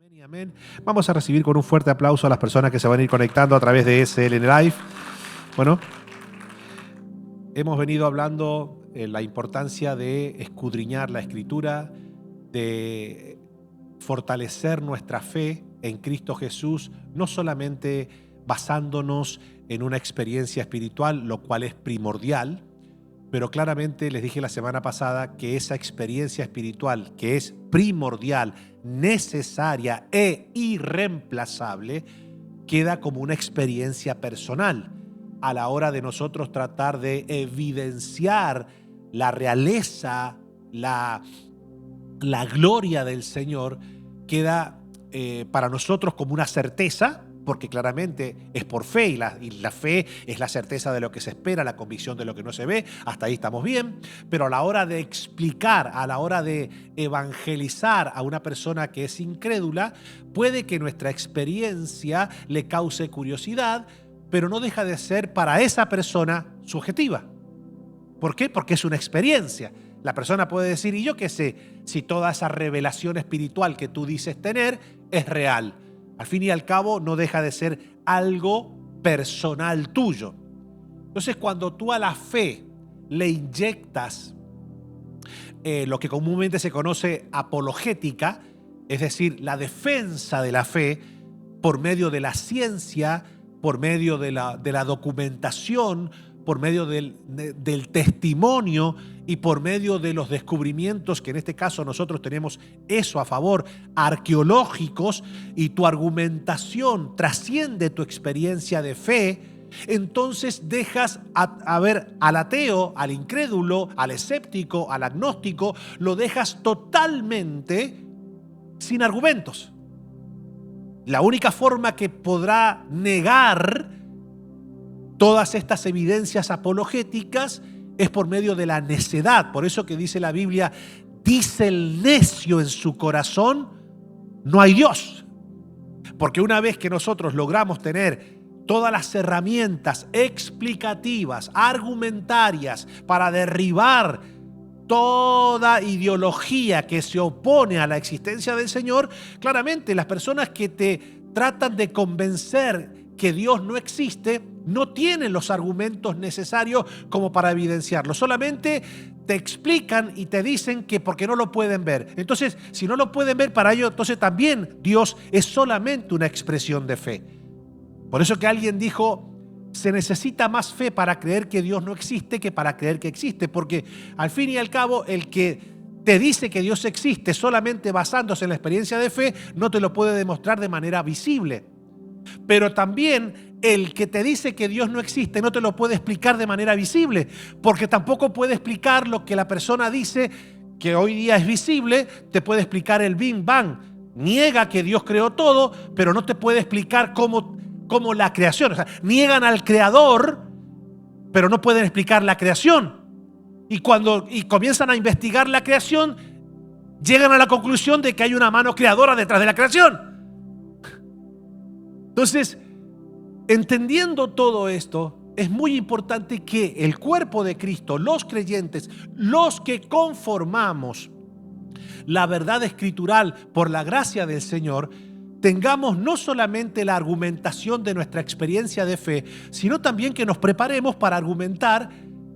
Amén y amén. Vamos a recibir con un fuerte aplauso a las personas que se van a ir conectando a través de SLN Live. Bueno, hemos venido hablando de la importancia de escudriñar la Escritura, de fortalecer nuestra fe en Cristo Jesús, no solamente basándonos en una experiencia espiritual, lo cual es primordial, pero claramente les dije la semana pasada que esa experiencia espiritual, que es primordial, necesaria e irreemplazable, queda como una experiencia personal a la hora de nosotros tratar de evidenciar la realeza, la gloria del Señor. Queda para nosotros como una certeza, porque claramente es por fe y la fe es la certeza de lo que se espera, la convicción de lo que no se ve. Hasta ahí estamos bien, pero a la hora de explicar, a la hora de evangelizar a una persona que es incrédula, puede que nuestra experiencia le cause curiosidad, pero no deja de ser para esa persona subjetiva. ¿Por qué? Porque es una experiencia. La persona puede decir, ¿y yo qué sé si toda esa revelación espiritual que tú dices tener es real? Al fin y al cabo, no deja de ser algo personal tuyo. Entonces, cuando tú a la fe le inyectas lo que comúnmente se conoce apologética, es decir, la defensa de la fe por medio de la ciencia, por medio de la documentación, por medio del testimonio y por medio de los descubrimientos, que en este caso nosotros tenemos eso a favor, arqueológicos, y tu argumentación trasciende tu experiencia de fe, entonces dejas a ver al ateo, al incrédulo, al escéptico, al agnóstico, lo dejas totalmente sin argumentos. La única forma que podrá negar todas estas evidencias apologéticas es por medio de la necedad. Por eso que dice la Biblia, dice el necio en su corazón, no hay Dios. Porque una vez que nosotros logramos tener todas las herramientas explicativas, argumentarias, para derribar toda ideología que se opone a la existencia del Señor, claramente las personas que te tratan de convencer que Dios no existe, no tienen los argumentos necesarios como para evidenciarlo. Solamente te explican y te dicen que porque no lo pueden ver. Entonces, si no lo pueden ver, para ellos, entonces también Dios es solamente una expresión de fe. Por eso que alguien dijo, se necesita más fe para creer que Dios no existe que para creer que existe. Porque al fin y al cabo, el que te dice que Dios existe solamente basándose en la experiencia de fe, no te lo puede demostrar de manera visible. Pero también el que te dice que Dios no existe no te lo puede explicar de manera visible, porque tampoco puede explicar lo que la persona dice que hoy día es visible. Te puede explicar el Big Bang, niega que Dios creó todo, pero no te puede explicar cómo la creación. O sea, niegan al creador, pero no pueden explicar la creación. Y cuando comienzan a investigar la creación, llegan a la conclusión de que hay una mano creadora detrás de la creación. Entonces, entendiendo todo esto, es muy importante que el cuerpo de Cristo, los creyentes, los que conformamos la verdad escritural por la gracia del Señor, tengamos no solamente la argumentación de nuestra experiencia de fe, sino también que nos preparemos para argumentar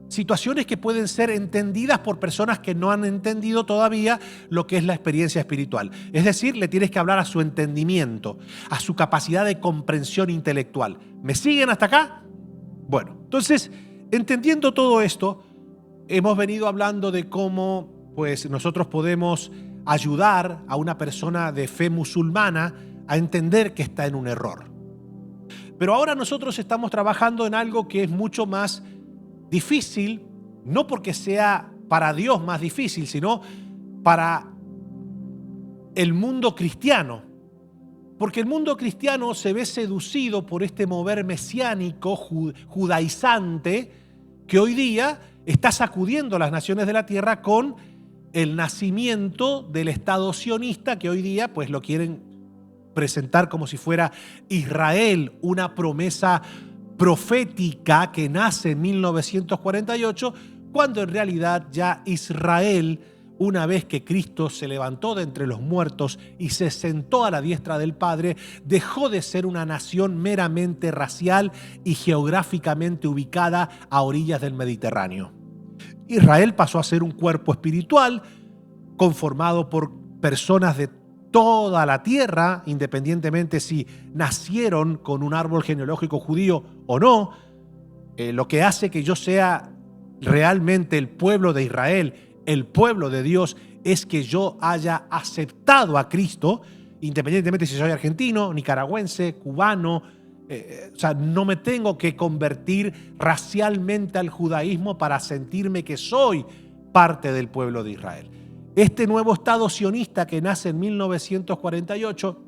situaciones que pueden ser entendidas por personas que no han entendido todavía lo que es la experiencia espiritual. Es decir, le tienes que hablar a su entendimiento, a su capacidad de comprensión intelectual. ¿Me siguen hasta acá? Bueno, entonces, entendiendo todo esto, hemos venido hablando de cómo pues, nosotros podemos ayudar a una persona de fe musulmana a entender que está en un error. Pero ahora nosotros estamos trabajando en algo que es mucho más difícil, no porque sea para Dios más difícil, sino para el mundo cristiano. Porque el mundo cristiano se ve seducido por este mover mesiánico, judaizante, que hoy día está sacudiendo las naciones de la tierra con el nacimiento del Estado sionista, que hoy día pues lo quieren presentar como si fuera Israel, una promesa profética que nace en 1948, cuando en realidad ya Israel una vez que Cristo se levantó de entre los muertos y se sentó a la diestra del Padre, dejó de ser una nación meramente racial y geográficamente ubicada a orillas del Mediterráneo. Israel pasó a ser un cuerpo espiritual conformado por personas de toda la tierra, independientemente si nacieron con un árbol genealógico judío o no. Lo que hace que yo sea realmente el pueblo de Israel, el pueblo de Dios, es que yo haya aceptado a Cristo, independientemente si soy argentino, nicaragüense, cubano. O sea, no me tengo que convertir racialmente al judaísmo para sentirme que soy parte del pueblo de Israel. Este nuevo Estado sionista que nace en 1948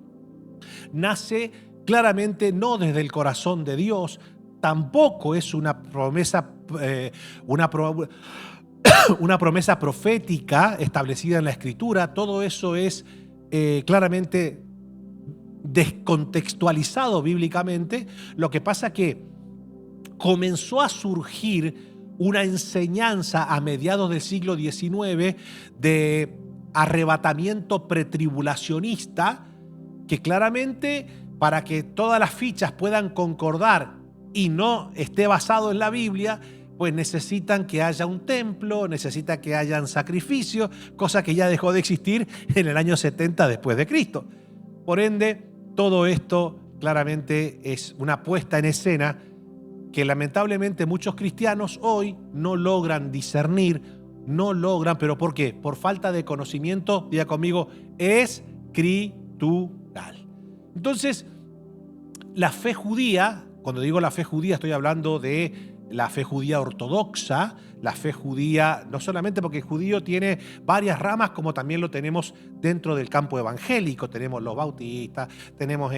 nace claramente no desde el corazón de Dios, tampoco es una promesa, una promesa profética establecida en la Escritura. Todo eso es claramente descontextualizado bíblicamente. Lo que pasa que comenzó a surgir una enseñanza a mediados del siglo XIX de arrebatamiento pretribulacionista que claramente, para que todas las fichas puedan concordar y no esté basado en la Biblia, pues necesitan que haya un templo, necesita que hayan sacrificios, cosa que ya dejó de existir en el año 70 después de Cristo. Por ende, todo esto claramente es una puesta en escena que lamentablemente muchos cristianos hoy no logran discernir, no logran, ¿pero por qué? Por falta de conocimiento, diga conmigo, escritural. Entonces, la fe judía, cuando digo la fe judía estoy hablando de la fe judía ortodoxa, la fe judía, no solamente porque el judío tiene varias ramas, como también lo tenemos dentro del campo evangélico. Tenemos los bautistas, tenemos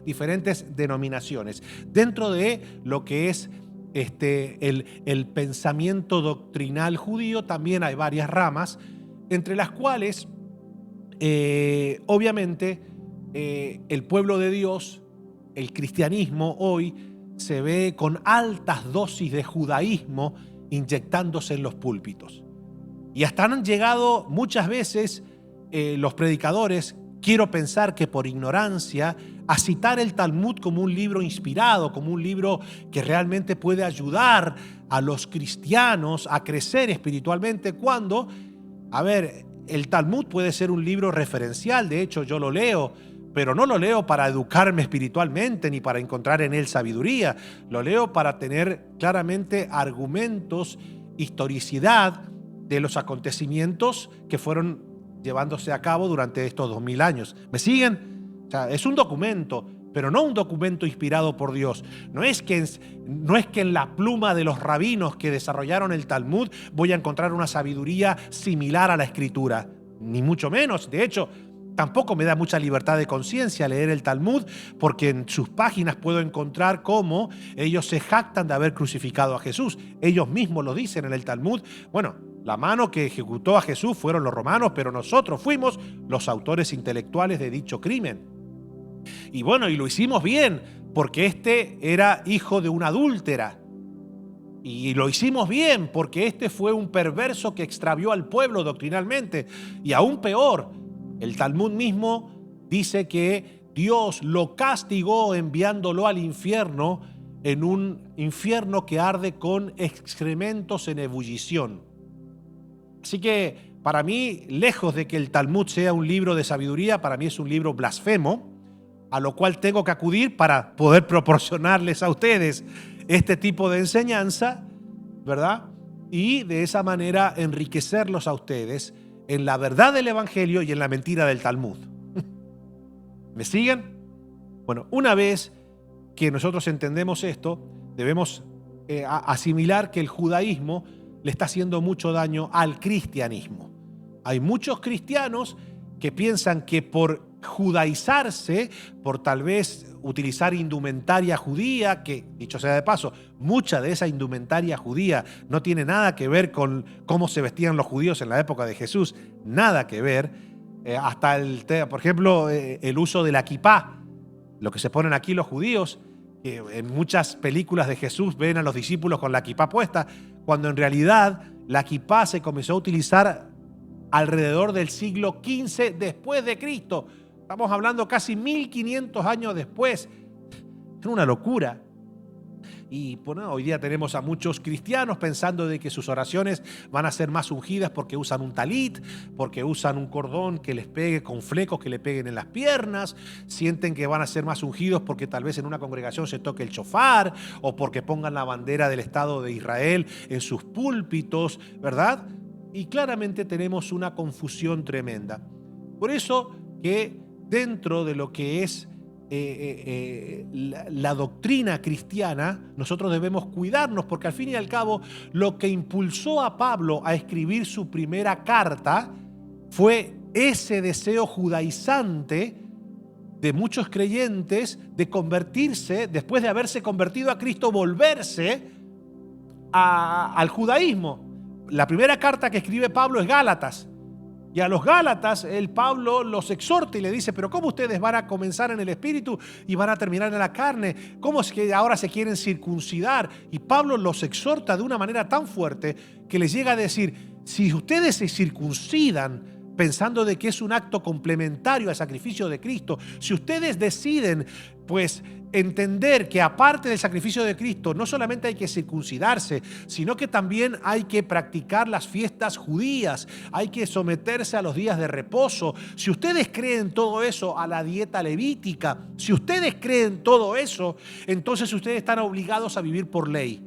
diferentes denominaciones. Dentro de lo que es el pensamiento doctrinal judío también hay varias ramas, entre las cuales, obviamente, el pueblo de Dios, el cristianismo hoy, se ve con altas dosis de judaísmo inyectándose en los púlpitos. Y hasta han llegado muchas veces los predicadores, quiero pensar que por ignorancia, a citar el Talmud como un libro inspirado, como un libro que realmente puede ayudar a los cristianos a crecer espiritualmente, cuando, a ver, el Talmud puede ser un libro referencial. De hecho, yo lo leo, pero no lo leo para educarme espiritualmente ni para encontrar en él sabiduría. Lo leo para tener claramente argumentos, historicidad de los acontecimientos que fueron llevándose a cabo durante estos 2000 años. ¿Me siguen? O sea, es un documento, pero no un documento inspirado por Dios. No es que en la pluma de los rabinos que desarrollaron el Talmud voy a encontrar una sabiduría similar a la Escritura, ni mucho menos. De hecho, tampoco me da mucha libertad de conciencia leer el Talmud, porque en sus páginas puedo encontrar cómo ellos se jactan de haber crucificado a Jesús. Ellos mismos lo dicen en el Talmud. Bueno, la mano que ejecutó a Jesús fueron los romanos, pero nosotros fuimos los autores intelectuales de dicho crimen. Y bueno, y lo hicimos bien, porque este era hijo de una adúltera. Y lo hicimos bien, porque este fue un perverso que extravió al pueblo doctrinalmente. Y aún peor, el Talmud mismo dice que Dios lo castigó enviándolo al infierno, en un infierno que arde con excrementos en ebullición. Así que para mí, lejos de que el Talmud sea un libro de sabiduría, para mí es un libro blasfemo, a lo cual tengo que acudir para poder proporcionarles a ustedes este tipo de enseñanza, ¿verdad? Y de esa manera enriquecerlos a ustedes en la verdad del Evangelio y en la mentira del Talmud. ¿Me siguen? Bueno, una vez que nosotros entendemos esto, debemos asimilar que el judaísmo le está haciendo mucho daño al cristianismo. Hay muchos cristianos que piensan que por judaizarse, por tal vez utilizar indumentaria judía, que dicho sea de paso, mucha de esa indumentaria judía no tiene nada que ver con cómo se vestían los judíos en la época de Jesús, nada que ver. Por ejemplo, el uso de la kipá, lo que se ponen aquí los judíos, en muchas películas de Jesús ven a los discípulos con la kipá puesta, cuando en realidad la kipá se comenzó a utilizar alrededor del siglo XV después de Cristo. Estamos hablando casi 1500 años después. Es una locura. Y bueno, hoy día tenemos a muchos cristianos pensando de que sus oraciones van a ser más ungidas porque usan un talit, porque usan un cordón que les pegue con flecos que le peguen en las piernas, sienten que van a ser más ungidos porque tal vez en una congregación se toque el shofar o porque pongan la bandera del Estado de Israel en sus púlpitos, ¿verdad? Y claramente tenemos una confusión tremenda. Por eso que dentro de lo que es la doctrina cristiana, nosotros debemos cuidarnos, porque al fin y al cabo lo que impulsó a Pablo a escribir su primera carta fue ese deseo judaizante de muchos creyentes de convertirse, después de haberse convertido a Cristo, volverse al judaísmo. La primera carta que escribe Pablo es Gálatas. Y a los Gálatas, Pablo los exhorta y le dice, pero ¿cómo ustedes van a comenzar en el espíritu y van a terminar en la carne? ¿Cómo es que ahora se quieren circuncidar? Y Pablo los exhorta de una manera tan fuerte que les llega a decir, si ustedes se circuncidan pensando de que es un acto complementario al sacrificio de Cristo, si ustedes deciden pues entender que aparte del sacrificio de Cristo no solamente hay que circuncidarse, sino que también hay que practicar las fiestas judías, hay que someterse a los días de reposo. Si ustedes creen todo eso, a la dieta levítica, si ustedes creen todo eso, entonces ustedes están obligados a vivir por ley.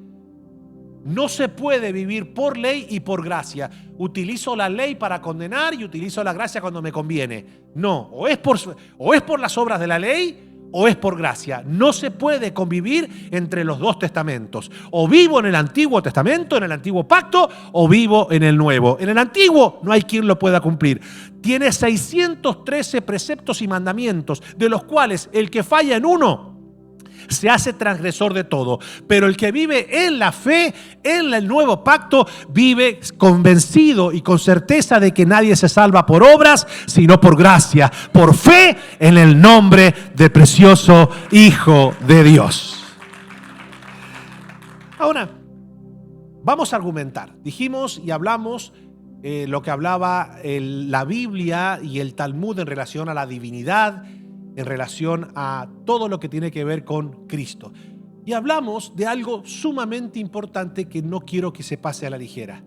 No se puede vivir por ley y por gracia. Utilizo la ley para condenar y utilizo la gracia cuando me conviene. No, o es por las obras de la ley o es por gracia. No se puede convivir entre los dos testamentos. O vivo en el Antiguo Testamento, en el Antiguo Pacto, o vivo en el Nuevo. En el Antiguo no hay quien lo pueda cumplir. Tiene 613 preceptos y mandamientos, de los cuales el que falla en uno se hace transgresor de todo. Pero el que vive en la fe, en el nuevo pacto, vive convencido y con certeza de que nadie se salva por obras, sino por gracia, por fe en el nombre del precioso Hijo de Dios. Ahora, vamos a argumentar. Dijimos y hablamos lo que hablaba la Biblia y el Talmud en relación a la divinidad, en relación a todo lo que tiene que ver con Cristo. Y hablamos de algo sumamente importante que no quiero que se pase a la ligera.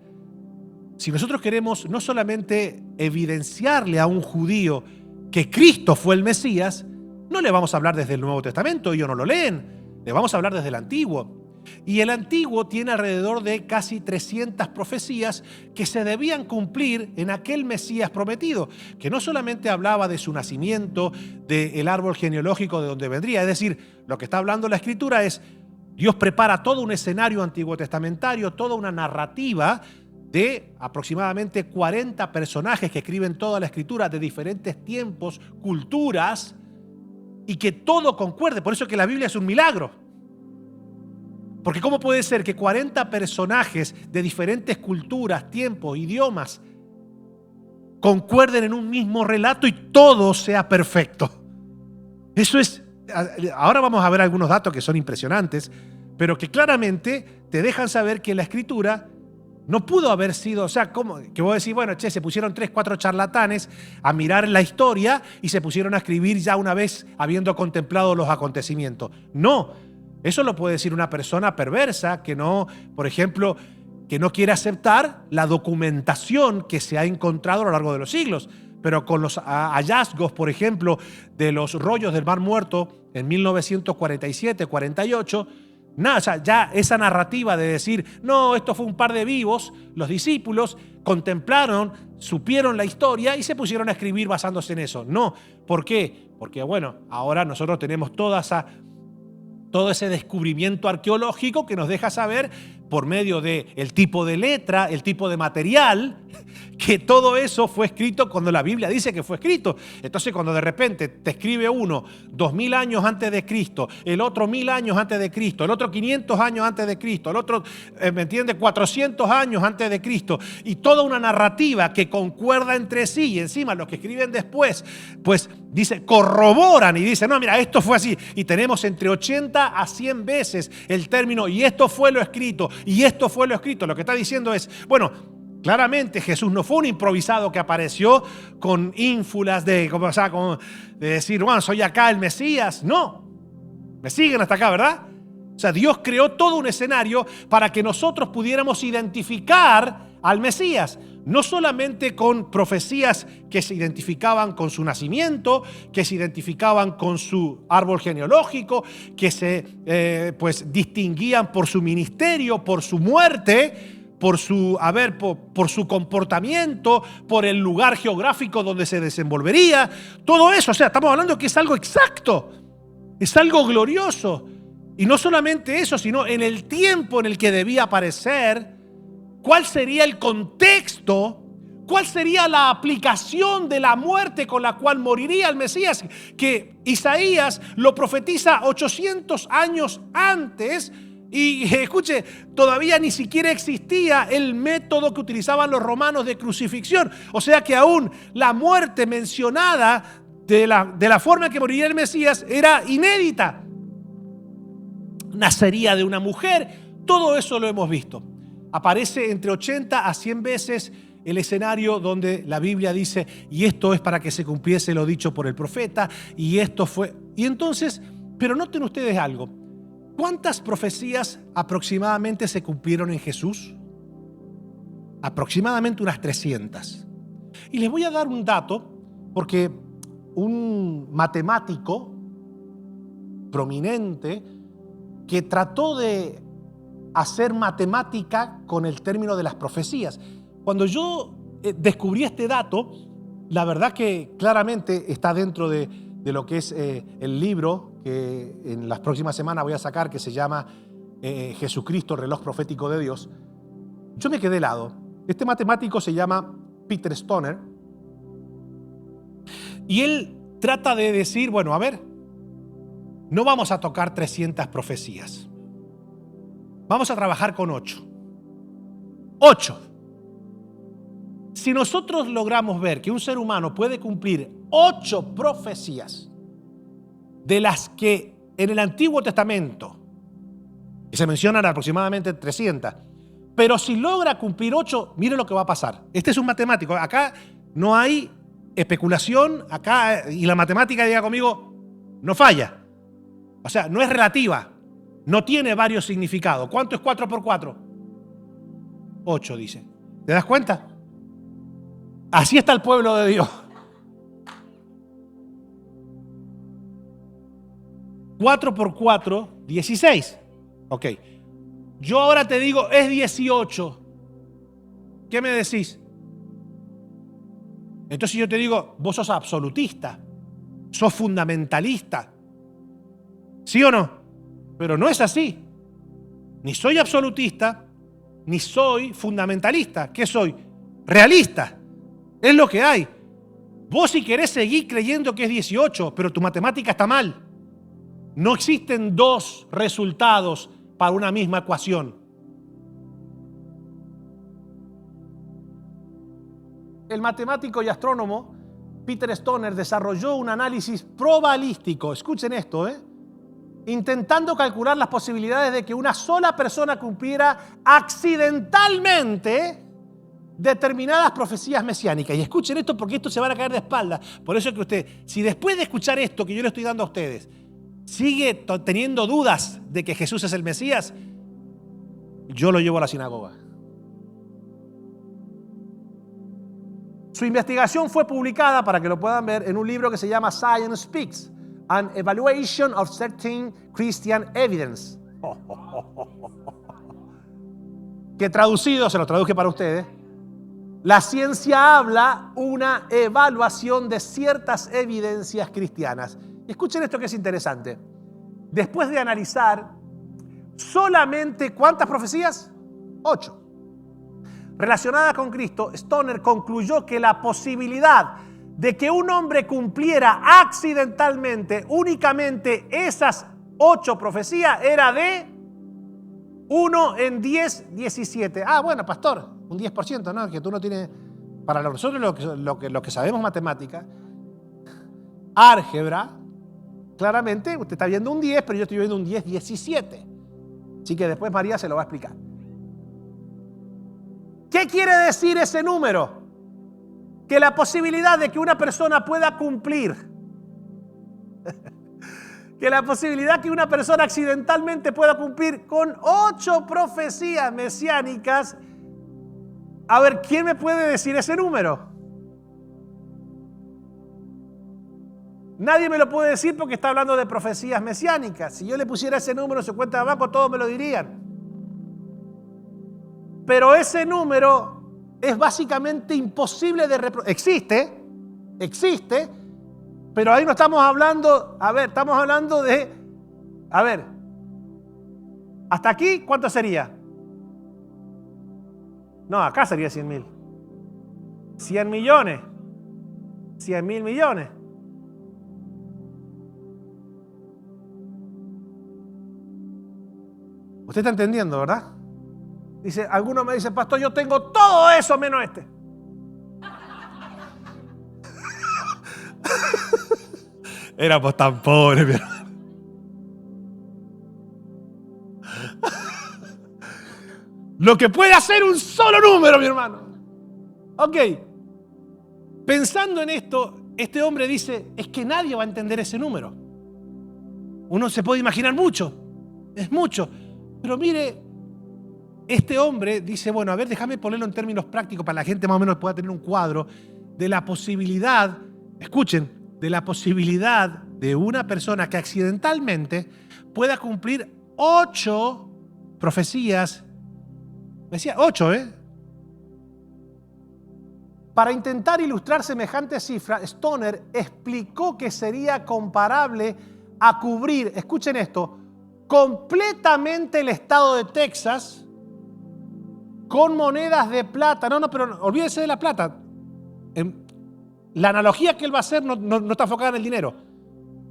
Si nosotros queremos no solamente evidenciarle a un judío que Cristo fue el Mesías, no le vamos a hablar desde el Nuevo Testamento, ellos no lo leen, le vamos a hablar desde el Antiguo. Y el Antiguo tiene alrededor de casi 300 profecías que se debían cumplir en aquel Mesías prometido, que no solamente hablaba de su nacimiento, del árbol genealógico de donde vendría, es decir, lo que está hablando la Escritura es, Dios prepara todo un escenario antiguo testamentario, toda una narrativa de aproximadamente 40 personajes que escriben toda la Escritura de diferentes tiempos, culturas, y que todo concuerde. Por eso es que la Biblia es un milagro. Porque ¿cómo puede ser que 40 personajes de diferentes culturas, tiempos, idiomas concuerden en un mismo relato y todo sea perfecto? Eso es... Ahora vamos a ver algunos datos que son impresionantes, pero que claramente te dejan saber que la Escritura no pudo haber sido, o sea, ¿cómo? Que vos decís, bueno, se pusieron 3, 4 charlatanes a mirar la historia y se pusieron a escribir ya una vez habiendo contemplado los acontecimientos. No. Eso lo puede decir una persona perversa que no, por ejemplo, que no quiere aceptar la documentación que se ha encontrado a lo largo de los siglos. Pero con los hallazgos, por ejemplo, de los rollos del Mar Muerto en 1947-48, nada, o sea, ya esa narrativa de decir, no, esto fue un par de vivos, los discípulos contemplaron, supieron la historia y se pusieron a escribir basándose en eso. No, ¿por qué? Porque, bueno, ahora nosotros tenemos todo ese descubrimiento arqueológico que nos deja saber por medio del tipo de letra, el tipo de material, que todo eso fue escrito cuando la Biblia dice que fue escrito. Entonces cuando de repente te escribe uno 2000 años antes de Cristo, el otro 1000 años antes de Cristo, el otro 500 años antes de Cristo, el otro, ¿me entiendes?, 400 años antes de Cristo, y toda una narrativa que concuerda entre sí, y encima los que escriben después, pues dice, corroboran y dicen, no, mira, esto fue así, y tenemos entre 80 a 100 veces el término, y esto fue lo escrito, y esto fue lo escrito. Lo que está diciendo es, bueno, Claramente Jesús no fue un improvisado que apareció con ínfulas de decir, bueno, soy acá el Mesías. No, me siguen hasta acá, ¿verdad? O sea, Dios creó todo un escenario para que nosotros pudiéramos identificar al Mesías. No solamente con profecías que se identificaban con su nacimiento, que se identificaban con su árbol genealógico, que se distinguían por su ministerio, por su muerte, por su comportamiento, por el lugar geográfico donde se desenvolvería. Todo eso, o sea, estamos hablando que es algo exacto, es algo glorioso. Y no solamente eso, sino en el tiempo en el que debía aparecer, cuál sería el contexto, cuál sería la aplicación de la muerte con la cual moriría el Mesías, que Isaías lo profetiza 800 años antes. Y escuche, todavía ni siquiera existía el método que utilizaban los romanos de crucifixión. O sea que aún la muerte mencionada de la forma en que moriría el Mesías era inédita. Nacería de una mujer, todo eso lo hemos visto. Aparece entre 80 a 100 veces el escenario donde la Biblia dice, y esto es para que se cumpliese lo dicho por el profeta, y esto fue. Y entonces, pero noten ustedes algo. ¿Cuántas profecías aproximadamente se cumplieron en Jesús? Aproximadamente unas 300. Y les voy a dar un dato, porque un matemático prominente que trató de hacer matemática con el término de las profecías. Cuando yo descubrí este dato, la verdad que claramente está dentro de lo que es el libro que en las próximas semanas voy a sacar, que se llama Jesucristo, reloj profético de Dios. Yo me quedé helado. Este matemático se llama Peter Stoner y él trata de decir, bueno, a ver, no vamos a tocar 300 profecías. Vamos a trabajar con 8. 8. Si nosotros logramos ver que un ser humano puede cumplir 8 profecías de las que en el Antiguo Testamento, y se mencionan aproximadamente 300, pero si logra cumplir 8, mire lo que va a pasar. Este es un matemático. Acá no hay especulación, acá, y la matemática, diga conmigo, no falla. O sea, no es relativa, no tiene varios significados. ¿Cuánto es 4 por 4? 8, dice. ¿Te das cuenta? Así está el pueblo de Dios. 4 por 4, 16. Ok. Yo ahora te digo, es 18. ¿Qué me decís? Entonces yo te digo, vos sos absolutista, sos fundamentalista. ¿Sí o no? Pero no es así. Ni soy absolutista, ni soy fundamentalista. ¿Qué soy? Realista. Es lo que hay. Vos si querés seguir creyendo que es 18, pero tu matemática está mal. No existen dos resultados para una misma ecuación. El matemático y astrónomo Peter Stoner desarrolló un análisis probabilístico. Escuchen esto, intentando calcular las posibilidades de que una sola persona cumpliera accidentalmente determinadas profecías mesiánicas. Y escuchen esto porque esto se van a caer de espaldas. Por eso es que usted, si después de escuchar esto que yo le estoy dando a ustedes, sigue teniendo dudas de que Jesús es el Mesías, yo lo llevo a la sinagoga. Su investigación fue publicada, para que lo puedan ver, en un libro que se llama Science Speaks, An Evaluation of Certain Christian Evidence. Que traducido, se lo traduje para ustedes, la ciencia habla una evaluación de ciertas evidencias cristianas. Escuchen esto que es interesante. Después de analizar solamente ¿cuántas profecías? 8. Relacionadas con Cristo, Stoner concluyó que la posibilidad de que un hombre cumpliera accidentalmente únicamente esas 8 profecías era de 1 en 10, 17. Ah, bueno, pastor, un 10%, ¿no? Que tú no tienes... Para nosotros lo que sabemos matemática, álgebra, claramente usted está viendo un 10, pero yo estoy viendo un 10, 17. Así que después María se lo va a explicar. ¿Qué quiere decir ese número? Que la posibilidad de que una persona pueda cumplir, que la posibilidad que una persona accidentalmente pueda cumplir con 8 profecías mesiánicas. A ver, ¿quién me puede decir ese número? Nadie me lo puede decir porque está hablando de profecías mesiánicas. Si yo le pusiera ese número en su cuenta de banco, todos me lo dirían. Pero ese número es básicamente imposible de reproducir. Existe, pero ahí no estamos hablando, estamos hablando de, hasta aquí, ¿cuánto sería? No, acá sería 100.000. 100 millones. 100.000 millones. Usted está entendiendo, ¿verdad? Dice, alguno me dice, pastor, yo tengo todo eso menos este. Éramos tan pobres, mi hermano. Lo que puede hacer un solo número, mi hermano. Ok. Pensando en esto, este hombre dice, es que nadie va a entender ese número. Uno se puede imaginar mucho. Es mucho. Pero mire, este hombre dice, bueno, a ver, déjame ponerlo en términos prácticos para que la gente más o menos pueda tener un cuadro de la posibilidad, escuchen, de la posibilidad de una persona que accidentalmente pueda cumplir 8 profecías. Me decía 8, Para intentar ilustrar semejante cifra, Stoner explicó que sería comparable a cubrir, escuchen esto, completamente el estado de Texas con monedas de plata. No, pero olvídese de la plata. La analogía que él va a hacer no está enfocada en el dinero.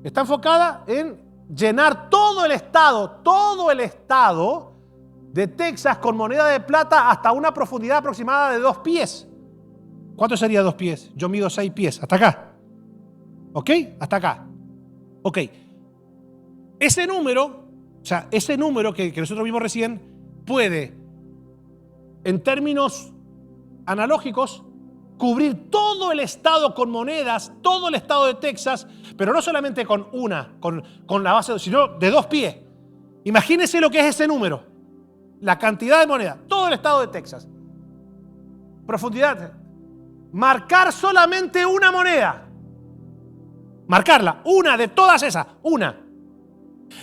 Está enfocada en llenar todo el estado de Texas con moneda de plata hasta una profundidad aproximada de 2 pies. ¿Cuánto sería 2 pies? Yo mido 6 pies. Hasta acá. ¿Ok? Hasta acá. Ok. Ese número, que nosotros vimos recién, puede, en términos analógicos, cubrir todo el estado con monedas, todo el estado de Texas, pero no solamente con la base, sino de 2 pies. Imagínense lo que es ese número. La cantidad de monedas, todo el estado de Texas. Profundidad. Marcar solamente una moneda. Marcarla, una de todas esas, una.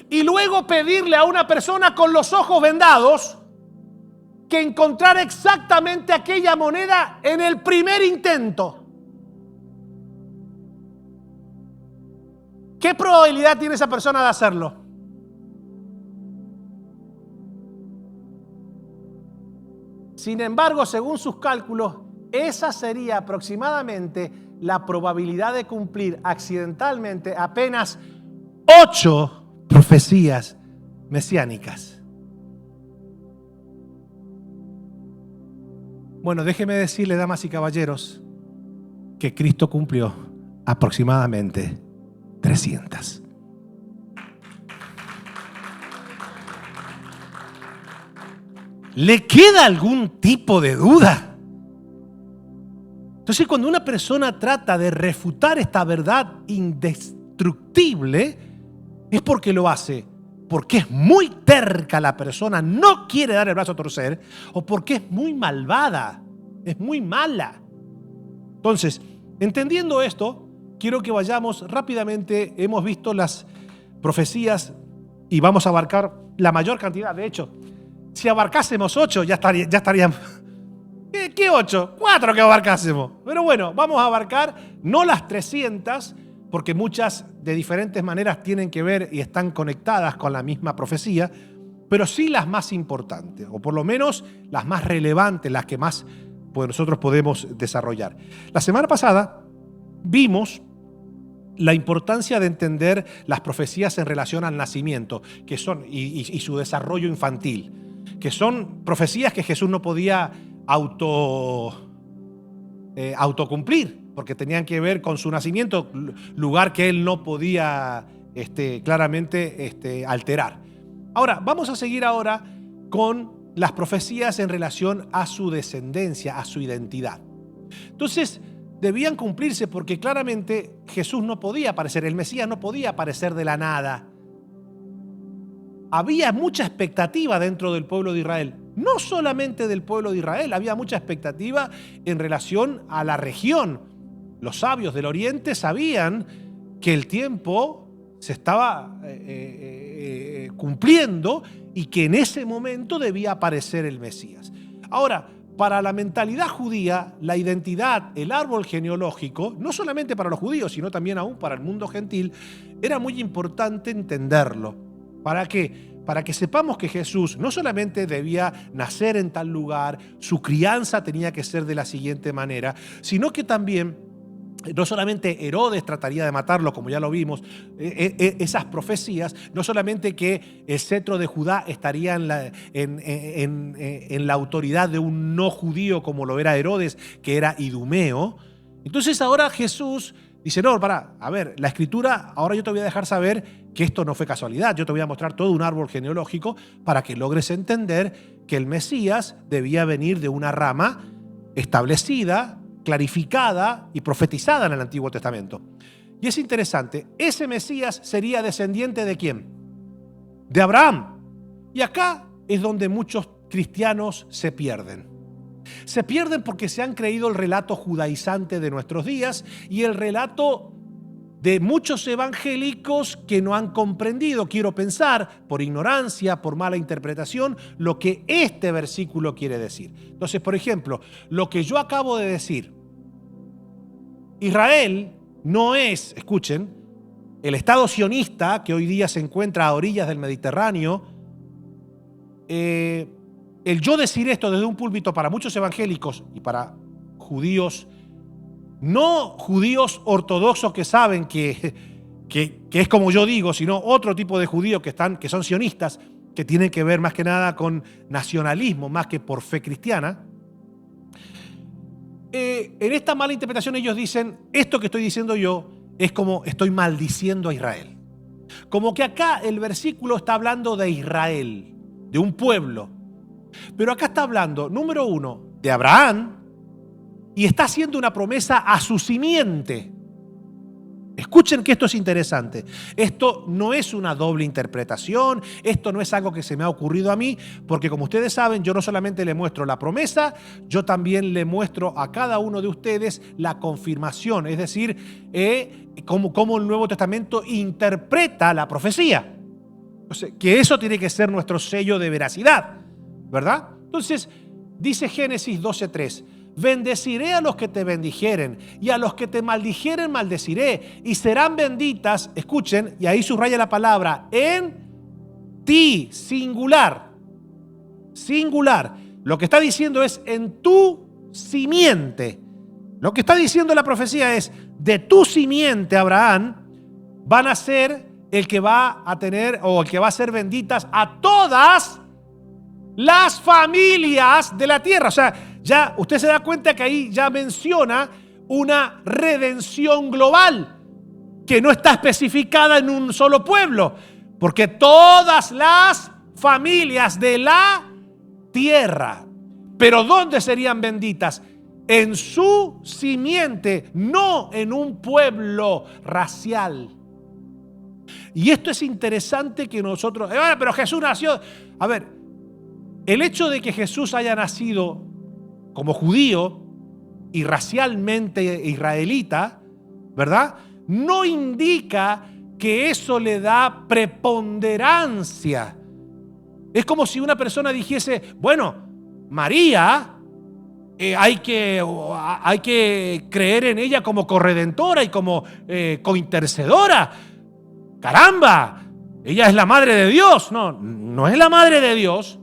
Y luego pedirle a una persona con los ojos vendados que encontrara exactamente aquella moneda en el primer intento. ¿Qué probabilidad tiene esa persona de hacerlo? Sin embargo, según sus cálculos, esa sería aproximadamente la probabilidad de cumplir accidentalmente apenas 8 profecías mesiánicas. Bueno, déjeme decirle, damas y caballeros, que Cristo cumplió aproximadamente 300. ¿Le queda algún tipo de duda? Entonces, cuando una persona trata de refutar esta verdad indestructible, es porque lo hace porque es muy terca la persona, no quiere dar el brazo a torcer, o porque es muy malvada, es muy mala. Entonces, entendiendo esto, quiero que vayamos rápidamente. Hemos visto las profecías y vamos a abarcar la mayor cantidad. De hecho, si abarcásemos 8, ya estaríamos. ¿Qué 8? 4 que abarcásemos. Pero bueno, vamos a abarcar no las 300, porque muchas de diferentes maneras tienen que ver y están conectadas con la misma profecía, pero sí las más importantes, o por lo menos las más relevantes, las que más nosotros podemos desarrollar. La semana pasada vimos la importancia de entender las profecías en relación al nacimiento, que son y su desarrollo infantil, que son profecías que Jesús no podía autocumplir, porque tenían que ver con su nacimiento, lugar que él no podía claramente alterar. Ahora, vamos a seguir ahora con las profecías en relación a su descendencia, a su identidad. Entonces, debían cumplirse porque claramente Jesús no podía aparecer, el Mesías no podía aparecer de la nada. Había mucha expectativa dentro del pueblo de Israel. No solamente del pueblo de Israel, había mucha expectativa en relación a la región. Los sabios del Oriente sabían que el tiempo se estaba cumpliendo y que en ese momento debía aparecer el Mesías. Ahora, para la mentalidad judía, la identidad, el árbol genealógico, no solamente para los judíos, sino también aún para el mundo gentil, era muy importante entenderlo. ¿Para qué? Para que sepamos que Jesús no solamente debía nacer en tal lugar, su crianza tenía que ser de la siguiente manera, sino que también no solamente Herodes trataría de matarlo, como ya lo vimos, esas profecías, no solamente que el cetro de Judá estaría en la autoridad de un no judío como lo era Herodes, que era Idumeo. Entonces ahora Jesús dice, no, a ver, la Escritura, ahora yo te voy a dejar saber que esto no fue casualidad, yo te voy a mostrar todo un árbol genealógico para que logres entender que el Mesías debía venir de una rama establecida, clarificada y profetizada en el Antiguo Testamento. Y es interesante, ese Mesías sería descendiente ¿de quién? De Abraham. Y acá es donde muchos cristianos se pierden. Se pierden porque se han creído el relato judaizante de nuestros días y el relato de muchos evangélicos que no han comprendido, quiero pensar, por ignorancia, por mala interpretación, lo que este versículo quiere decir. Entonces, por ejemplo, lo que yo acabo de decir, Israel no es, escuchen, el Estado sionista que hoy día se encuentra a orillas del Mediterráneo. El yo decir esto desde un púlpito para muchos evangélicos y para judíos, no judíos ortodoxos que saben que es como yo digo, sino otro tipo de judíos que son sionistas, que tienen que ver más que nada con nacionalismo, más que por fe cristiana. En esta mala interpretación ellos dicen, esto que estoy diciendo yo es como estoy maldiciendo a Israel. Como que acá el versículo está hablando de Israel, de un pueblo. Pero acá está hablando, número uno, de Abraham, y está haciendo una promesa a su simiente. Escuchen que esto es interesante. Esto no es una doble interpretación, esto no es algo que se me ha ocurrido a mí, porque como ustedes saben, yo no solamente le muestro la promesa, yo también le muestro a cada uno de ustedes la confirmación, es decir, cómo el Nuevo Testamento interpreta la profecía. O sea, que eso tiene que ser nuestro sello de veracidad, ¿verdad? Entonces, dice Génesis 12:3, bendeciré a los que te bendijeren y a los que te maldijeren maldeciré y serán benditas, escuchen, y ahí subraya la palabra, en ti, singular, singular. Lo que está diciendo es en tu simiente. Lo que está diciendo la profecía es, de tu simiente, Abraham, van a ser el que va a tener o el que va a ser benditas a todas las familias de la tierra. O sea, ya usted se da cuenta que ahí ya menciona una redención global que no está especificada en un solo pueblo, porque todas las familias de la tierra. Pero ¿dónde serían benditas? En su simiente, no en un pueblo racial. Y esto es interesante que nosotros... pero Jesús nació... A ver, el hecho de que Jesús haya nacido como judío y racialmente israelita, ¿verdad? No indica que eso le da preponderancia. Es como si una persona dijese, bueno, María, hay que creer en ella como corredentora y como cointercedora. ¡Caramba! Ella es la madre de Dios. No, no es la madre de Dios.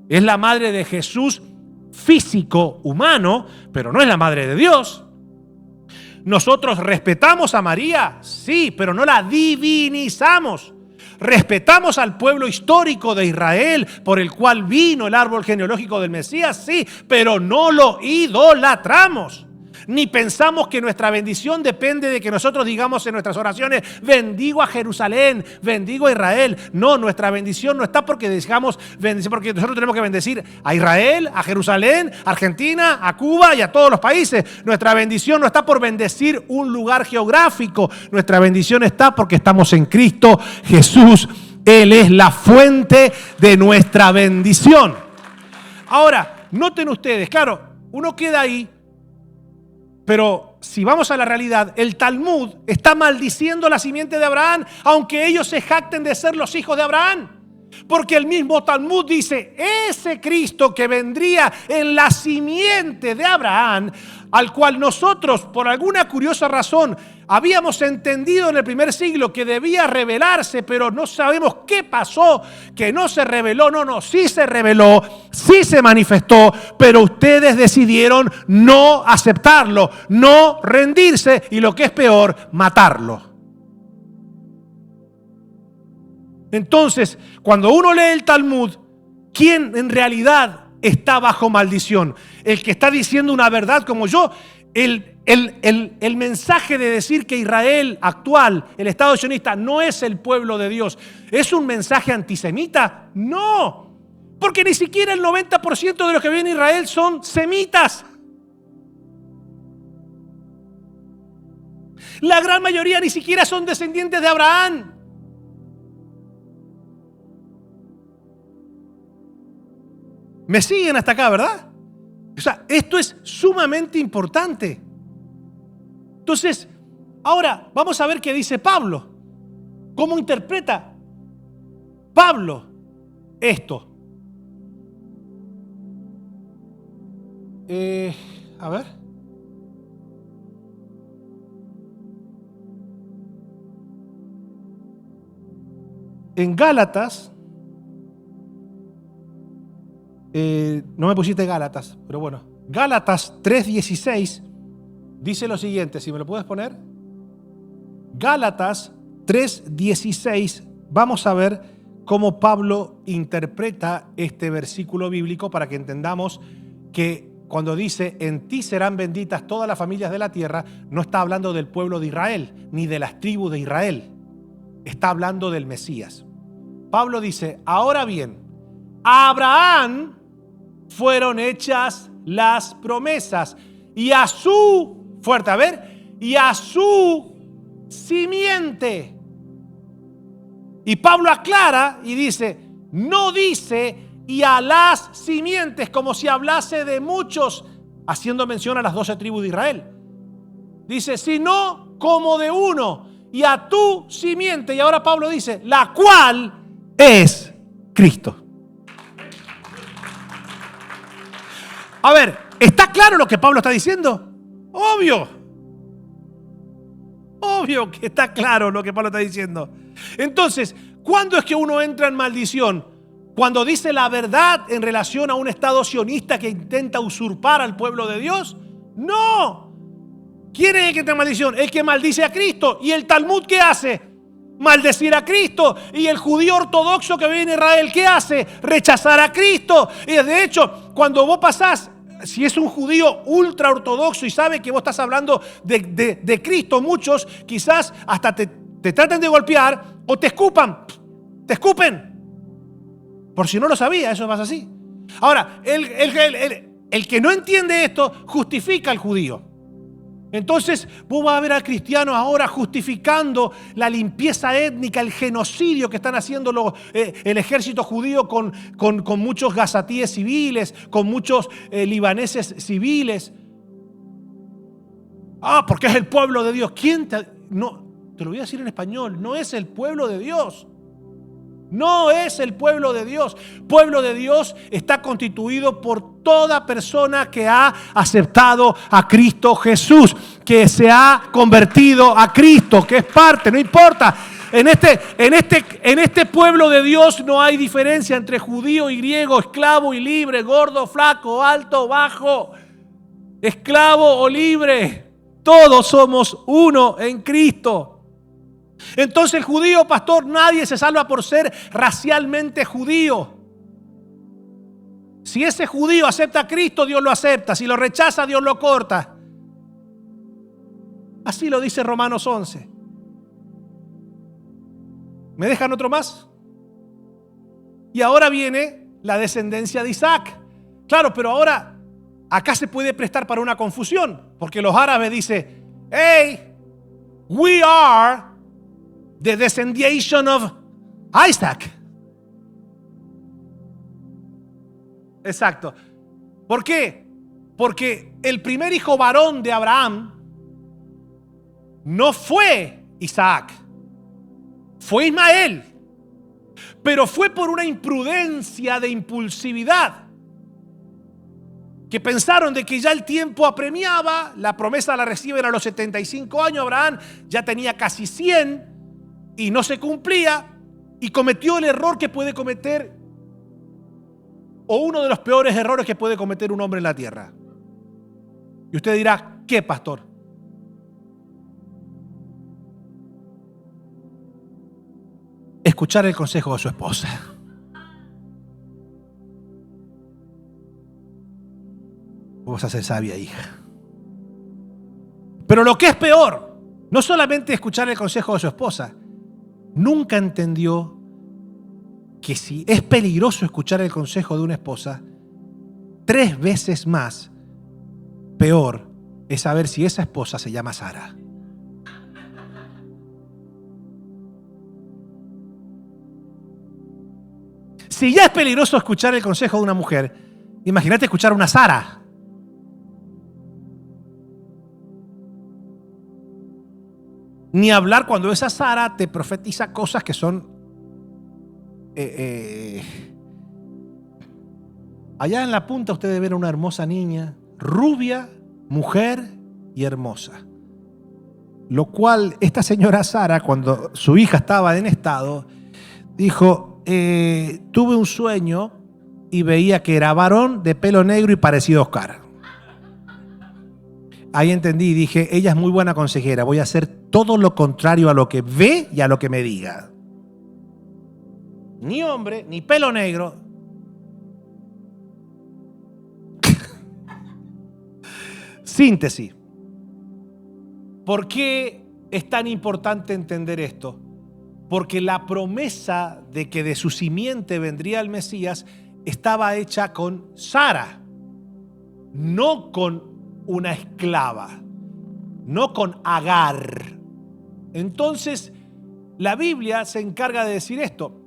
Es la madre de Jesús físico, humano, pero no es la madre de Dios. ¿Nosotros respetamos a María? Sí, pero no la divinizamos. ¿Respetamos al pueblo histórico de Israel por el cual vino el árbol genealógico del Mesías? Sí, pero no lo idolatramos. ni pensamos que nuestra bendición depende de que nosotros digamos en nuestras oraciones, bendigo a Jerusalén, bendigo a Israel. No, nuestra bendición no está porque digamos bendecir, porque nosotros tenemos que bendecir a Israel, a Jerusalén, a Argentina, a Cuba y a todos los países. Nuestra bendición no está por bendecir un lugar geográfico. Nuestra bendición está porque estamos en Cristo Jesús. Él es la fuente de nuestra bendición. Ahora, noten ustedes, claro, uno queda ahí, pero si vamos a la realidad, el Talmud está maldiciendo la simiente de Abraham, aunque ellos se jacten de ser los hijos de Abraham. Porque el mismo Talmud dice, ese Cristo que vendría en la simiente de Abraham, al cual nosotros, por alguna curiosa razón, habíamos entendido en el primer siglo que debía revelarse, pero no sabemos qué pasó, que no se reveló. No, sí se reveló, sí se manifestó, pero ustedes decidieron no aceptarlo, no rendirse y lo que es peor, matarlo. Entonces, cuando uno lee el Talmud, ¿quién en realidad está bajo maldición? El que está diciendo una verdad como yo. El mensaje de decir que Israel actual, el Estado sionista, no es el pueblo de Dios, ¿es un mensaje antisemita? No, porque ni siquiera el 90% de los que viven en Israel son semitas. La gran mayoría ni siquiera son descendientes de Abraham. ¿Me siguen hasta acá, verdad? O sea, esto es sumamente importante. Entonces, ahora vamos a ver qué dice Pablo. ¿Cómo interpreta Pablo esto? A ver. En Gálatas, no me pusiste Gálatas, pero bueno, Gálatas 3:16 dice lo siguiente, si me lo puedes poner. Gálatas 3:16, vamos a ver cómo Pablo interpreta este versículo bíblico para que entendamos que cuando dice, en ti serán benditas todas las familias de la tierra, no está hablando del pueblo de Israel, ni de las tribus de Israel. Está hablando del Mesías. Pablo dice, ahora bien, a Abraham fueron hechas las promesas y a su, fuerte, a ver, y a su simiente. Y Pablo aclara y dice, no dice y a las simientes como si hablase de muchos, haciendo mención a las 12 tribus de Israel. Dice, sino como de uno y a tu simiente. Y ahora Pablo dice, la cual es Cristo. A ver, ¿está claro lo que Pablo está diciendo? Obvio que está claro lo que Pablo está diciendo. Entonces, ¿cuándo es que uno entra en maldición? Cuando dice la verdad en relación a un Estado sionista que intenta usurpar al pueblo de Dios. No. ¿Quién es el que entra en maldición? El que maldice a Cristo. ¿Y el Talmud qué hace? Maldecir a Cristo. ¿Y el judío ortodoxo que vive en Israel qué hace? Rechazar a Cristo. Y de hecho, cuando vos pasás, si es un judío ultra ortodoxo y sabe que vos estás hablando de Cristo, muchos quizás hasta te traten de golpear o te escupan. Te escupen. Por si no lo sabía, eso pasa así. Ahora, el que no entiende esto justifica al judío. Entonces, vos vas a ver al cristiano ahora justificando la limpieza étnica, el genocidio que están haciendo el ejército judío con muchos gazatíes civiles, con muchos libaneses civiles. Porque es el pueblo de Dios. No, te lo voy a decir en español, no es el pueblo de Dios. No es el pueblo de Dios. Pueblo de Dios está constituido por toda persona que ha aceptado a Cristo Jesús, que se ha convertido a Cristo, que es parte, no importa. En este pueblo de Dios no hay diferencia entre judío y griego, esclavo y libre, gordo, flaco, alto, bajo, esclavo o libre. Todos somos uno en Cristo. Entonces el judío, pastor, nadie se salva por ser racialmente judío. Si ese judío acepta a Cristo, Dios lo acepta. Si lo rechaza, Dios lo corta. Así lo dice Romanos 11. ¿Me dejan otro más? Y ahora viene la descendencia de Isaac. Claro, pero ahora acá se puede prestar para una confusión, porque los árabes dicen, hey, we are the descension of Isaac. Exacto. ¿Por qué? Porque el primer hijo varón de Abraham no fue Isaac, fue Ismael. Pero fue por una imprudencia de impulsividad, que pensaron de que ya el tiempo apremiaba, la promesa la reciben a los 75 años, Abraham ya tenía casi 100 y no se cumplía, y cometió el error que puede cometer, o uno de los peores errores que puede cometer un hombre en la tierra. Y usted dirá, ¿qué, pastor? Escuchar el consejo de su esposa. Vos a ser sabia, hija. Pero lo que es peor, no solamente escuchar el consejo de su esposa, nunca entendió que si es peligroso escuchar el consejo de una esposa, 3 veces más peor es saber si esa esposa se llama Sara. Si ya es peligroso escuchar el consejo de una mujer, imagínate escuchar a una Sara. Ni hablar cuando esa Sara te profetiza cosas que son... Allá en la punta ustedes ven una hermosa niña, rubia, mujer y hermosa. Lo cual esta señora Sara, cuando su hija estaba en estado, dijo, tuve un sueño y veía que era varón de pelo negro y parecido a Oscar. Ahí entendí y dije, ella es muy buena consejera, voy a hacer todo lo contrario a lo que ve y a lo que me diga. Ni hombre, ni pelo negro. Síntesis. ¿Por qué es tan importante entender esto? Porque la promesa de que de su simiente vendría el Mesías estaba hecha con Sara, no con una esclava, no con Agar. Entonces, la Biblia se encarga de decir esto.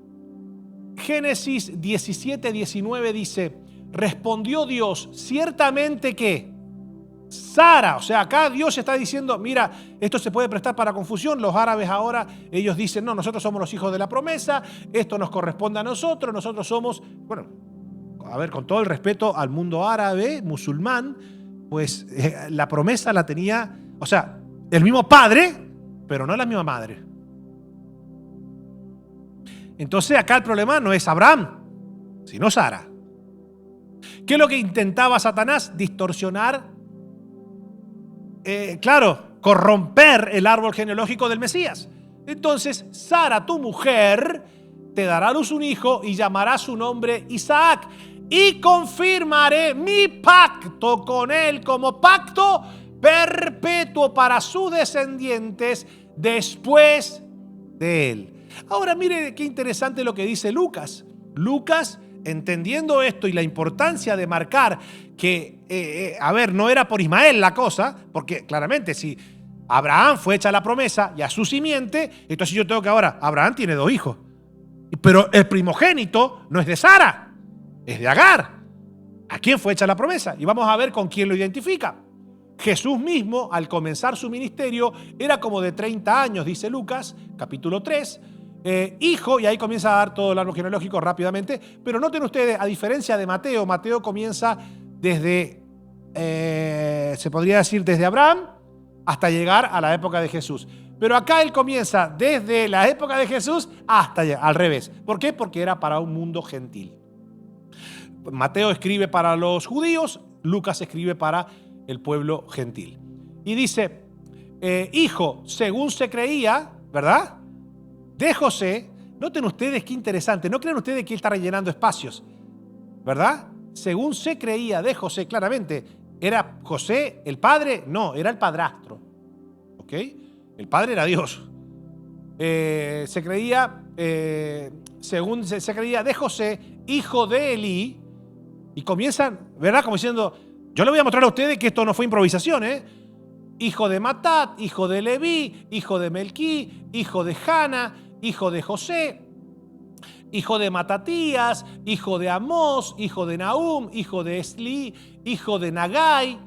Génesis 17:19 dice, respondió Dios, ciertamente que Sara, o sea, acá Dios está diciendo, mira, esto se puede prestar para confusión. Los árabes ahora, ellos dicen, no, nosotros somos los hijos de la promesa, esto nos corresponde a nosotros somos, bueno, a ver, con todo el respeto al mundo árabe, musulmán, pues la promesa la tenía, o sea, el mismo padre, pero no la misma madre. Entonces acá el problema no es Abraham, sino Sara. ¿Qué es lo que intentaba Satanás? Distorsionar, corromper el árbol genealógico del Mesías. Entonces, Sara, tu mujer, te dará a luz un hijo y llamará su nombre Isaac. Y confirmaré mi pacto con él como pacto perpetuo para sus descendientes después de él. Ahora mire qué interesante lo que dice Lucas. Lucas, entendiendo esto y la importancia de marcar que, no era por Ismael la cosa, porque claramente si Abraham fue hecha la promesa y a su simiente, entonces yo tengo que ahora, Abraham tiene 2 hijos, pero el primogénito no es de Sara, es de Agar. ¿A quién fue hecha la promesa? Y vamos a ver con quién lo identifica. Jesús mismo, al comenzar su ministerio, era como de 30 años, dice Lucas, capítulo 3, hijo, y ahí comienza a dar todo el árbol genealógico rápidamente, pero noten ustedes, a diferencia de Mateo, Mateo comienza desde, se podría decir desde Abraham hasta llegar a la época de Jesús. Pero acá él comienza desde la época de Jesús hasta al revés. ¿Por qué? Porque era para un mundo gentil. Mateo escribe para los judíos, Lucas escribe para el pueblo gentil. Y dice, hijo, según se creía, ¿verdad?, de José. Noten ustedes qué interesante, no crean ustedes que él está rellenando espacios, ¿verdad? Según se creía de José, claramente, ¿era José el padre? No, era el padrastro, ¿ok? ¿ok? El padre era Dios. Se creía, según se creía, de José, hijo de Elí, y comienzan, ¿verdad? Como diciendo, yo le voy a mostrar a ustedes que esto no fue improvisación, hijo de Matat, hijo de Leví, hijo de Melquí, hijo de Jana, hijo de José, hijo de Matatías, hijo de Amós, hijo de Nahum, hijo de Esli, hijo de Nagai,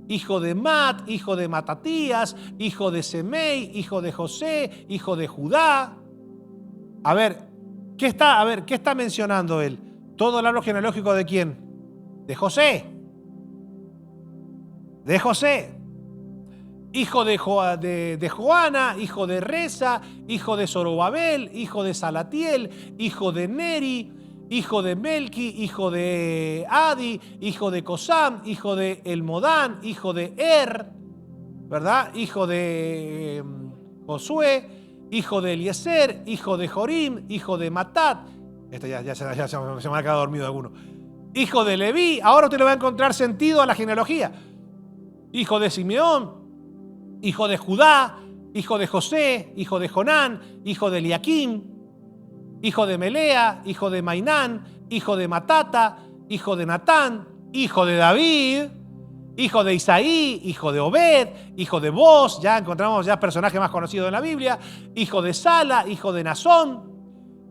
hijo de Mat, hijo de Matatías, hijo de Semei, hijo de José, hijo de Judá. A ver, ¿qué está mencionando él? Todo el árbol genealógico ¿de quién? De José. De José. Hijo de Joana, hijo de Reza, hijo de Zorobabel, hijo de Salatiel, hijo de Neri, hijo de Melqui, hijo de Adi, hijo de Cosam, hijo de Elmodán, hijo de ¿verdad? Hijo de Josué, hijo de Eliezer, hijo de Jorim, hijo de Matat. Este ya se me ha quedado dormido alguno. Hijo de Leví. Ahora usted le va a encontrar sentido a la genealogía. Hijo de Simeón, hijo de Judá, hijo de José, hijo de Jonán, hijo de Eliakim, hijo de Melea, hijo de Mainán, hijo de Matata, hijo de Natán, hijo de David, hijo de Isaí, hijo de Obed, hijo de Boz, ya encontramos ya personajes más conocidos en la Biblia, hijo de Sala, hijo de Nazón,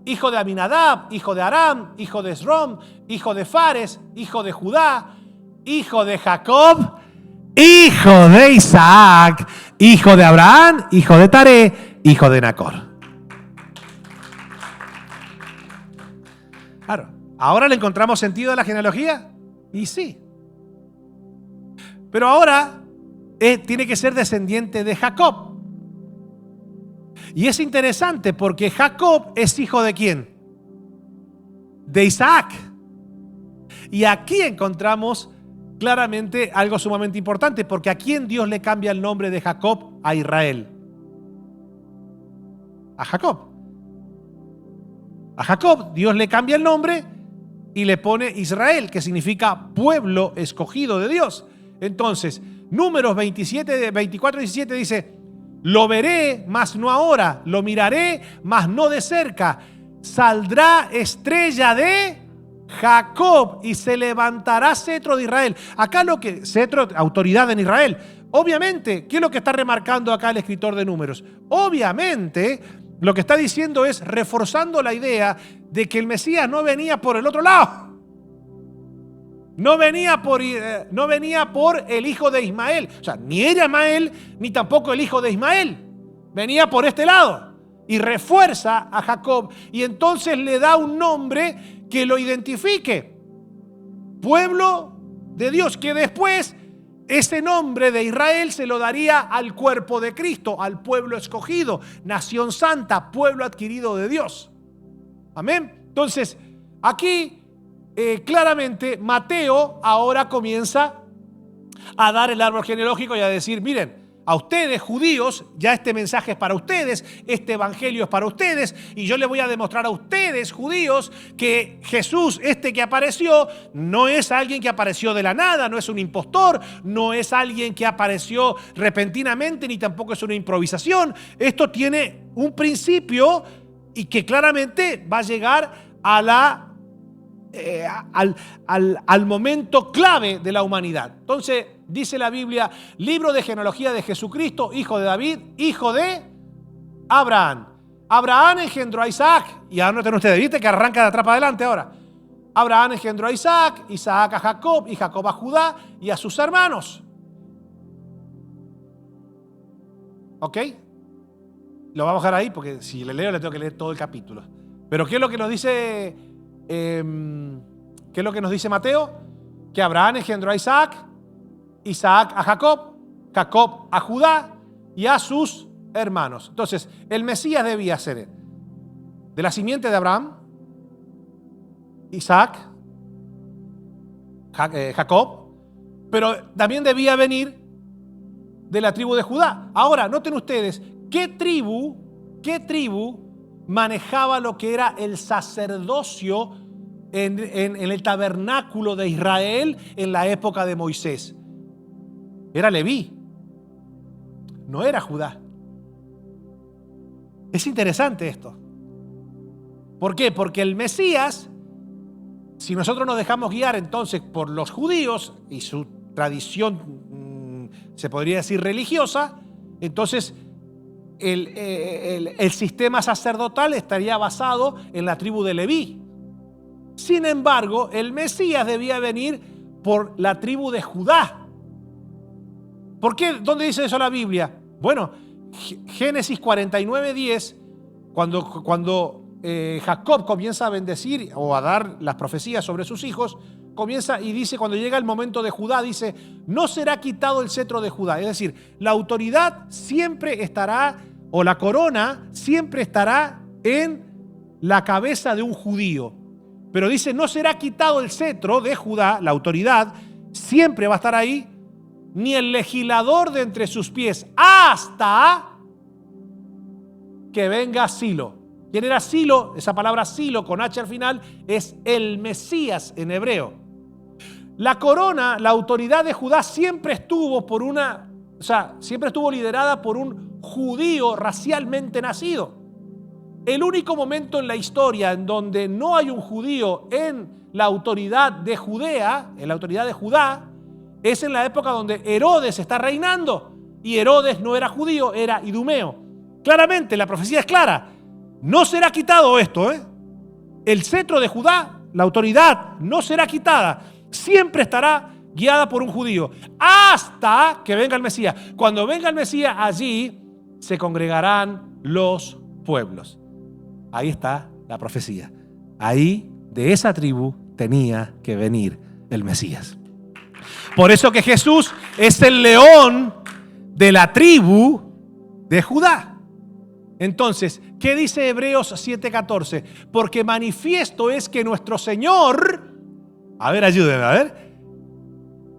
hijo de Aminadab, hijo de Aram, hijo de Esrom, hijo de Fares, hijo de Judá, hijo de Jacob, hijo de Isaac, hijo de Abraham, hijo de Taré, hijo de Nacor. Claro, ¿ahora le encontramos sentido a la genealogía? Y sí. Pero ahora tiene que ser descendiente de Jacob. Y es interesante porque Jacob es hijo ¿de quién? De Isaac. Y aquí encontramos claramente algo sumamente importante, porque ¿a quién Dios le cambia el nombre de Jacob? A Israel. A Jacob. A Jacob Dios le cambia el nombre y le pone Israel, que significa pueblo escogido de Dios. Entonces, Números 24, 17 dice: lo veré, mas no ahora, lo miraré, mas no de cerca. Saldrá estrella de Jacob y se levantará cetro de Israel. Acá cetro, autoridad en Israel. Obviamente, ¿qué es lo que está remarcando acá el escritor de Números? Obviamente, lo que está diciendo es reforzando la idea de que el Mesías no venía por el otro lado. No venía por el hijo de Ismael. O sea, ni era Ismael, ni tampoco el hijo de Ismael. Venía por este lado. Y refuerza a Jacob. Y entonces le da un nombre que lo identifique. Pueblo de Dios. Que después ese nombre de Israel se lo daría al cuerpo de Cristo, al pueblo escogido, nación santa, pueblo adquirido de Dios. Amén. Entonces, aquí claramente Mateo ahora comienza a dar el árbol genealógico y a decir: miren, a ustedes judíos, ya este mensaje es para ustedes, este evangelio es para ustedes, y yo les voy a demostrar a ustedes judíos que Jesús, este que apareció, no es alguien que apareció de la nada, no es un impostor, no es alguien que apareció repentinamente, ni tampoco es una improvisación. Esto tiene un principio y que claramente va a llegar a al momento clave de la humanidad. Entonces dice la Biblia: libro de genealogía de Jesucristo, hijo de David, hijo de Abraham. Abraham engendró a Isaac. Y ahora noten ustedes, ¿viste que arranca de atrás para adelante ahora? Abraham engendró a Isaac, Isaac a Jacob, y Jacob a Judá y a sus hermanos. ¿Ok? Lo vamos a dejar ahí porque si le leo le tengo que leer todo el capítulo. Pero ¿qué es lo que nos dice ¿qué es lo que nos dice Mateo? Que Abraham engendró a Isaac, Isaac a Jacob, Jacob a Judá y a sus hermanos. Entonces, el Mesías debía ser de la simiente de Abraham, Isaac, Jacob, pero también debía venir de la tribu de Judá. Ahora, noten ustedes, ¿qué tribu manejaba lo que era el sacerdocio en el tabernáculo de Israel en la época de Moisés? Era Leví. no era Judá. Es interesante esto. ¿Por qué? Porque el Mesías, si nosotros nos dejamos guiar entonces por los judíos y su tradición, se podría decir religiosa, entonces el sistema sacerdotal estaría basado en la tribu de Leví. Sin embargo, el Mesías debía venir por la tribu de Judá. ¿Por qué? ¿Dónde dice eso la Biblia? Bueno, Génesis 49:10, cuando Jacob comienza a bendecir o a dar las profecías sobre sus hijos, comienza y dice, cuando llega el momento de Judá, dice, no será quitado el cetro de Judá. Es decir, la autoridad siempre estará, o la corona siempre estará en la cabeza de un judío. Pero dice, no será quitado el cetro de Judá, la autoridad siempre va a estar ahí, ni el legislador de entre sus pies, hasta que venga Silo. ¿Quién era Silo? Esa palabra Silo con H al final es el Mesías en hebreo. La corona, la autoridad de Judá siempre estuvo siempre estuvo liderada por un judío racialmente nacido. El único momento en la historia en donde no hay un judío en la autoridad de Judea, en la autoridad de Judá, es en la época donde Herodes está reinando. Y Herodes no era judío, era idumeo. Claramente, la profecía es clara. No será quitado esto, El cetro de Judá, la autoridad, no será quitada. Siempre estará guiada por un judío. Hasta que venga el Mesías. Cuando venga el Mesías, allí se congregarán los pueblos. Ahí está la profecía. Ahí, de esa tribu, tenía que venir el Mesías. Por eso que Jesús es el león de la tribu de Judá. Entonces, ¿qué dice Hebreos 7:14? Porque manifiesto es que nuestro Señor, a ver, ayúdenme,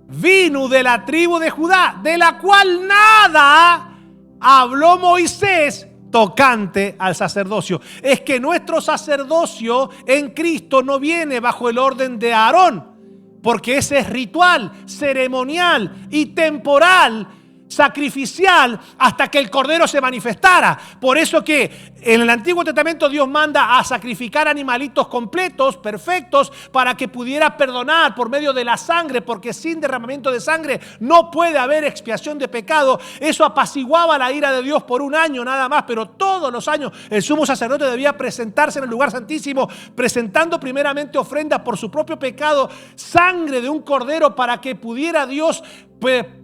vino de la tribu de Judá, de la cual nada habló Moisés tocante al sacerdocio. Es que nuestro sacerdocio en Cristo no viene bajo el orden de Aarón, porque ese es ritual, ceremonial y temporal, sacrificial, hasta que el Cordero se manifestara. Por eso que en el Antiguo Testamento Dios manda a sacrificar animalitos completos, perfectos, para que pudiera perdonar por medio de la sangre, porque sin derramamiento de sangre no puede haber expiación de pecado. Eso apaciguaba la ira de Dios por un año nada más, pero todos los años el sumo sacerdote debía presentarse en el lugar santísimo, presentando primeramente ofrenda por su propio pecado, sangre de un cordero, para que pudiera Dios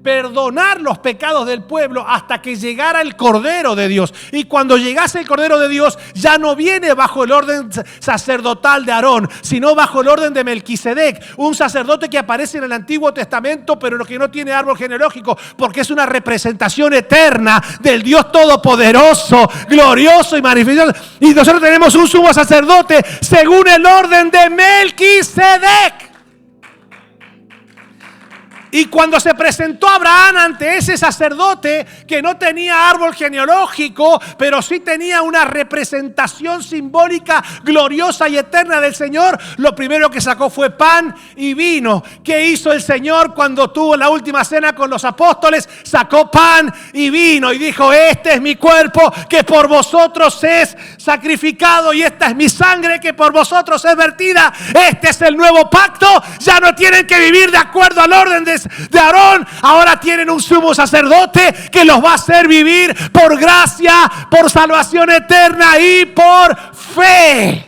perdonar los pecados del pueblo hasta que llegara el Cordero de Dios. Y cuando llegase el Cordero de Dios, ya no viene bajo el orden sacerdotal de Aarón, sino bajo el orden de Melquisedec, un sacerdote que aparece en el Antiguo Testamento, pero que no tiene árbol genealógico, porque es una representación eterna del Dios Todopoderoso, glorioso y manifiesto. Y nosotros tenemos un sumo sacerdote según el orden de Melquisedec. Y cuando se presentó Abraham ante ese sacerdote que no tenía árbol genealógico, pero sí tenía una representación simbólica, gloriosa y eterna del Señor, lo primero que sacó fue pan y vino. ¿Qué hizo el Señor cuando tuvo la última cena con los apóstoles? Sacó pan y vino y dijo: este es mi cuerpo que por vosotros es sacrificado, y esta es mi sangre que por vosotros es vertida. Este es el nuevo pacto. Ya no tienen que vivir de acuerdo al orden de Aarón, ahora tienen un sumo sacerdote que los va a hacer vivir por gracia, por salvación eterna y por fe.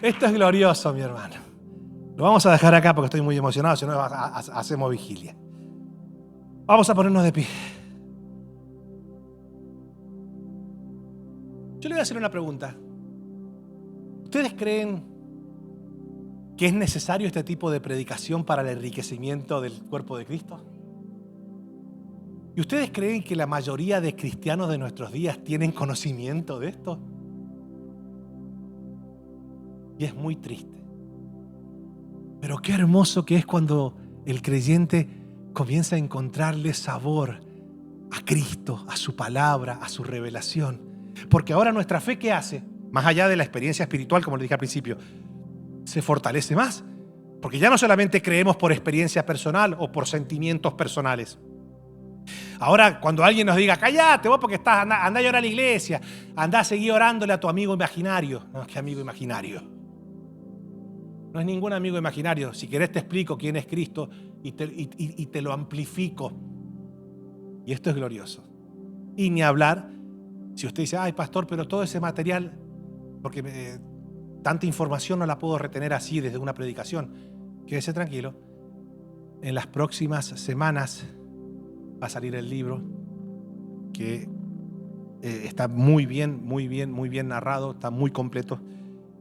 Esto es glorioso, mi hermano. Lo vamos a dejar acá porque estoy muy emocionado, si no hacemos vigilia. Vamos a ponernos de pie. Yo le voy a hacer una pregunta. ¿Ustedes creen que es necesario este tipo de predicación para el enriquecimiento del cuerpo de Cristo? ¿Y ustedes creen que la mayoría de cristianos de nuestros días tienen conocimiento de esto? Y es muy triste. Pero qué hermoso que es cuando el creyente comienza a encontrarle sabor a Cristo, a su palabra, a su revelación. Porque ahora nuestra fe, ¿qué hace? Más allá de la experiencia espiritual, como le dije al principio, se fortalece más, Porque ya no solamente creemos por experiencia personal o por sentimientos personales. Ahora, cuando alguien nos diga, cállate vos porque andá a llorar a la iglesia, andá a seguir orándole a tu amigo imaginario. No, ¿qué amigo imaginario? No es ningún amigo imaginario. Si querés te explico quién es Cristo y te lo amplifico. Y esto es glorioso. Y ni hablar, si usted dice, ay pastor, pero todo ese material, porque tanta información no la puedo retener así desde una predicación. Quédese tranquilo, en las próximas semanas va a salir el libro que está muy bien narrado, está muy completo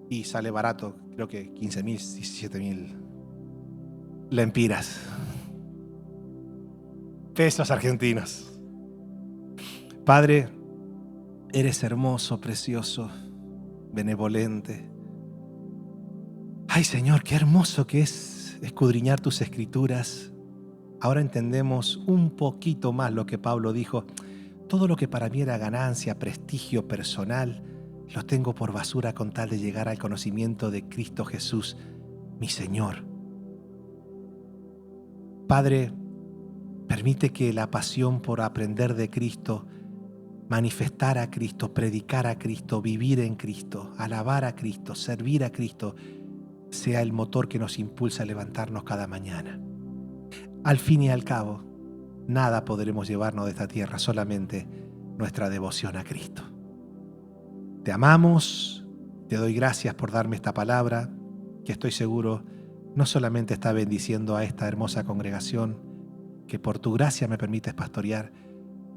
y sale barato, creo que 15.000, 17.000 lempiras, pesos argentinos. Padre, eres hermoso, precioso, benevolente. Ay Señor, qué hermoso que es escudriñar tus escrituras. Ahora entendemos un poquito más lo que Pablo dijo. Todo lo que para mí era ganancia, prestigio personal, lo tengo por basura con tal de llegar al conocimiento de Cristo Jesús, mi Señor. Padre, permite que la pasión por aprender de Cristo, manifestar a Cristo, predicar a Cristo, vivir en Cristo, alabar a Cristo, servir a Cristo, sea el motor que nos impulsa a levantarnos cada mañana. Al fin y al cabo, nada podremos llevarnos de esta tierra, solamente nuestra devoción a Cristo. Te amamos, te doy gracias por darme esta palabra, que estoy seguro no solamente está bendiciendo a esta hermosa congregación, que por tu gracia me permites pastorear,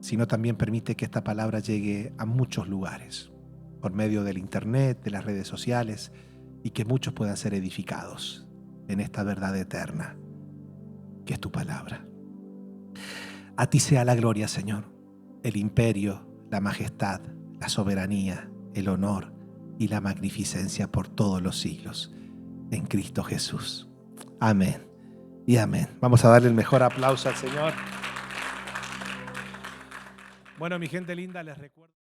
sino también permite que esta palabra llegue a muchos lugares, por medio del internet, de las redes sociales, y que muchos puedan ser edificados en esta verdad eterna, que es tu palabra. A ti sea la gloria, Señor, el imperio, la majestad, la soberanía, el honor y la magnificencia por todos los siglos, en Cristo Jesús. Amén y amén. Vamos a darle el mejor aplauso al Señor. Bueno, mi gente linda, les recuerdo...